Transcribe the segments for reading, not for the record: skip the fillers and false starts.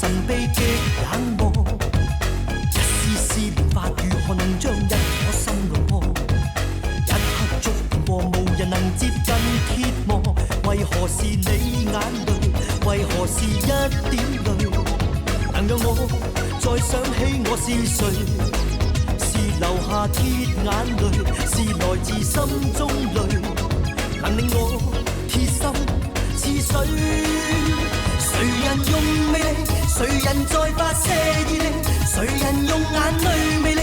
神秘的冷漠，一絲絲連發如何能將一顆心弄破？一刻觸碰過，無人能接近揭幕。為何是你眼淚？為何是一點淚？能讓我再想起我是誰？是流下鐵眼淚，是來自心中淚，能令我鐵心似水。誰人用魅力？誰人在發射熱力？誰人用眼淚魅力？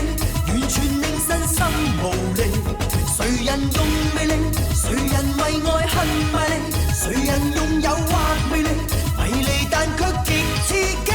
完全令身心無力。誰人用魅力？誰人為愛恨賣力？誰人用誘惑魅力？迷離但卻極刺激。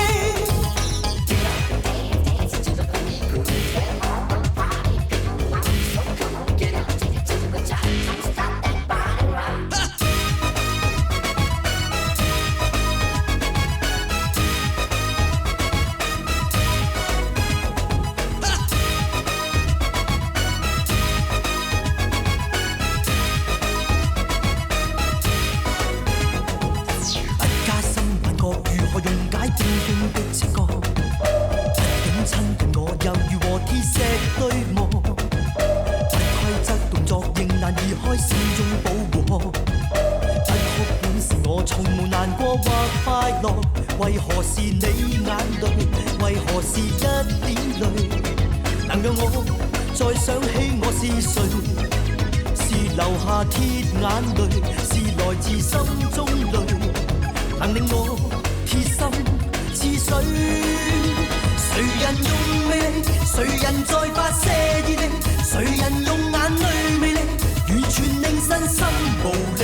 為何是你眼淚？為何是一點淚？能讓我再想起我是誰？是流下鐵眼淚，是來自心中淚，能令我鐵心似水。誰人用魅力？誰人在發射熱力？誰人用眼淚魅力？完全令身心無力。